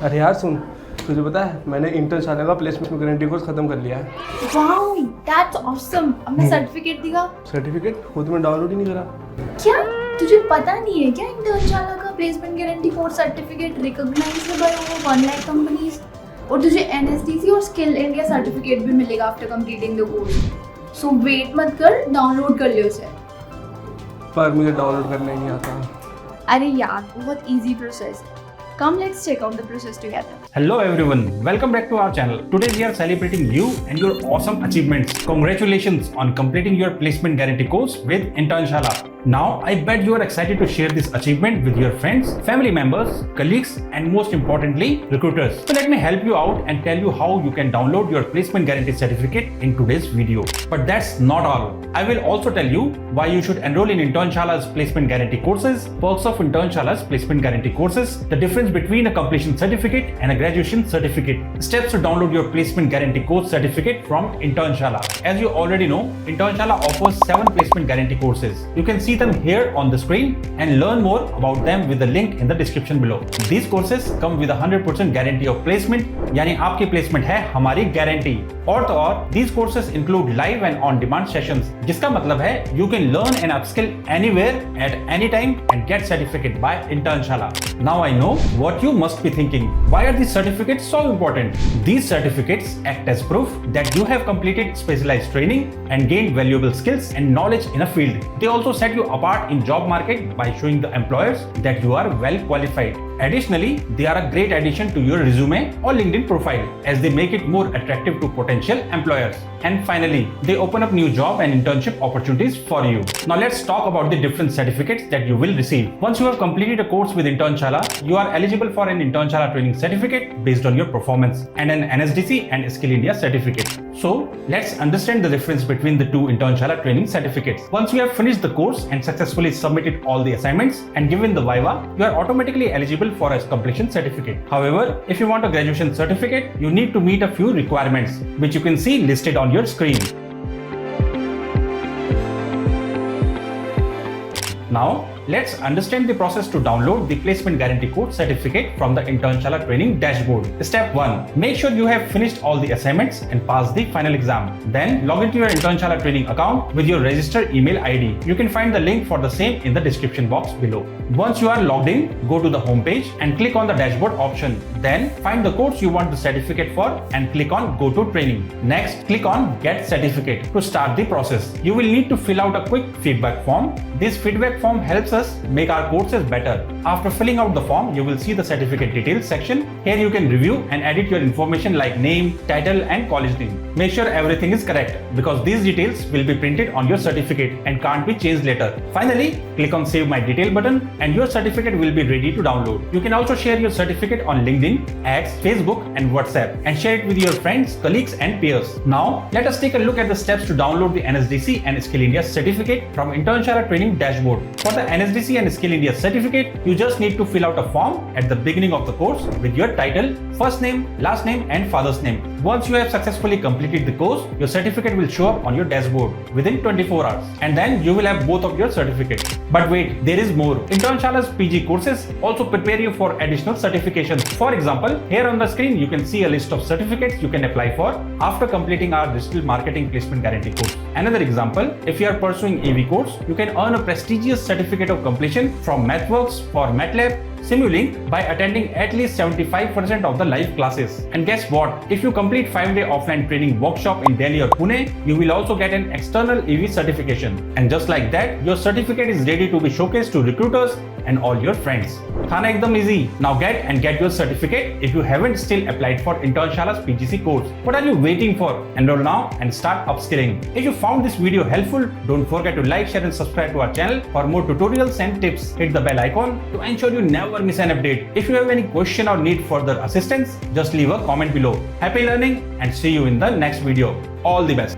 अरे यार सुन, तुझे पता है मैंने इंटर्नशाला का प्लेसमेंट गारंटी कोर्स खत्म कर लिया है। Wow, that's awesome. अब मैं सर्टिफिकेट दिखा। सर्टिफिकेट खुद में डाउनलोड ही नहीं करा। क्या तुझे पता नहीं है क्या इंटर्नशाला का placement guarantee course certificate recognisable है 1 लाख कंपनीज, और तुझे एनएसडीसी और स्किल इंडिया सर्टिफिकेट भी मिलेगा after completing the course. So wait मत कर, डाउनलोड कर ले उसे। पर मुझे डाउनलोड करना ही नहीं आता। अरे यार, बहुत इजी प्रोसेस है। Come, let's check out the process together. Hello everyone, welcome back to our channel. Today we are celebrating you and your awesome achievements. Congratulations on completing your placement guarantee course with Internshala. Now I bet you are excited to share this achievement with your friends, family members, colleagues and most importantly recruiters. So let me help you out and tell you how you can download your placement guarantee certificate in today's video. But that's not all. I will also tell you why you should enroll in Internshala's placement guarantee courses, perks of Internshala's placement guarantee courses, the difference between a completion certificate and a graduation certificate, steps to download your placement guarantee course certificate from Internshala. As you already know, Internshala offers 7 placement guarantee courses. You can see them here on the screen and learn more about them with the link in the description below. These courses come with a 100% guarantee of placement, यानी आपकी placement है हमारी guarantee. और तो और, these courses include live and on-demand sessions, जिसका मतलब है you can learn and upskill anywhere at any time and get certificate by Internshala. Now I know what you must be thinking. Why are these certificates so important? These certificates act as proof that you have completed specialized training and gained valuable skills and knowledge in a field. They also set you apart in job market by showing the employers that you are well qualified. Additionally, they are a great addition to your resume or LinkedIn profile as they make it more attractive to potential employers. And finally, they open up new job and internship opportunities for you. Now let's talk about the different certificates that you will receive. Once you have completed a course with Internshala, you are eligible for an Internshala training certificate based on your performance and an NSDC and Skill India certificate. So let's understand the difference between the two Internshala training certificates. Once you have finished the course and successfully submitted all the assignments and given the Viva, you are automatically eligible for a completion certificate. However, if you want a graduation certificate, you need to meet a few requirements, which you can see listed on your screen. Now, let's understand the process to download the placement guarantee course certificate from the Internshala training dashboard. Step 1. Make sure you have finished all the assignments and passed the final exam. Then log into your Internshala training account with your registered email ID. You can find the link for the same in the description box below. Once you are logged in, go to the home page and click on the dashboard option. Then find the course you want the certificate for and click on go to training. Next, click on get certificate to start the process. You will need to fill out a quick feedback form. This feedback form helps us make our courses better. After filling out the form, you will see the certificate details section. Here you can review and edit your information like name, title and college name. Make sure everything is correct because these details will be printed on your certificate and can't be changed later. Finally, click on save my detail button and your certificate will be ready to download. You can also share your certificate on LinkedIn, X, Facebook and WhatsApp and share it with your friends, colleagues and peers. Now, let us take a look at the steps to download the NSDC and Skill India certificate from Internshala training dashboard. For the NSDC and Skill India certificate, you just need to fill out a form at the beginning of the course with your title, first name, last name and father's name. Once you have successfully completed the course, your certificate will show up on your dashboard within 24 hours and then you will have both of your certificates. But wait, there is more. Internshala's PG courses also prepare you for additional certifications. For example, here on the screen you can see a list of certificates you can apply for after completing our digital marketing placement guarantee course. Another example, if you are pursuing AV course, you can earn a prestigious certificate of completion from MathWorks for MATLAB, Simulink by attending at least 75% of the live classes. And guess what? If you complete 5-day offline training workshop in Delhi or Pune, you will also get an external EV certification. And just like that, your certificate is ready to be showcased to recruiters and all your friends. Thana ekdam easy. Now get your certificate if you haven't still applied for Internshala's PGC course. What are you waiting for? Enroll now and start upskilling. If you found this video helpful, don't forget to like, share and subscribe to our channel for more tutorials and tips. Hit the bell icon to ensure you never miss an update. If you have any question or need further assistance, just leave a comment below. Happy learning and see you in the next video. All the best.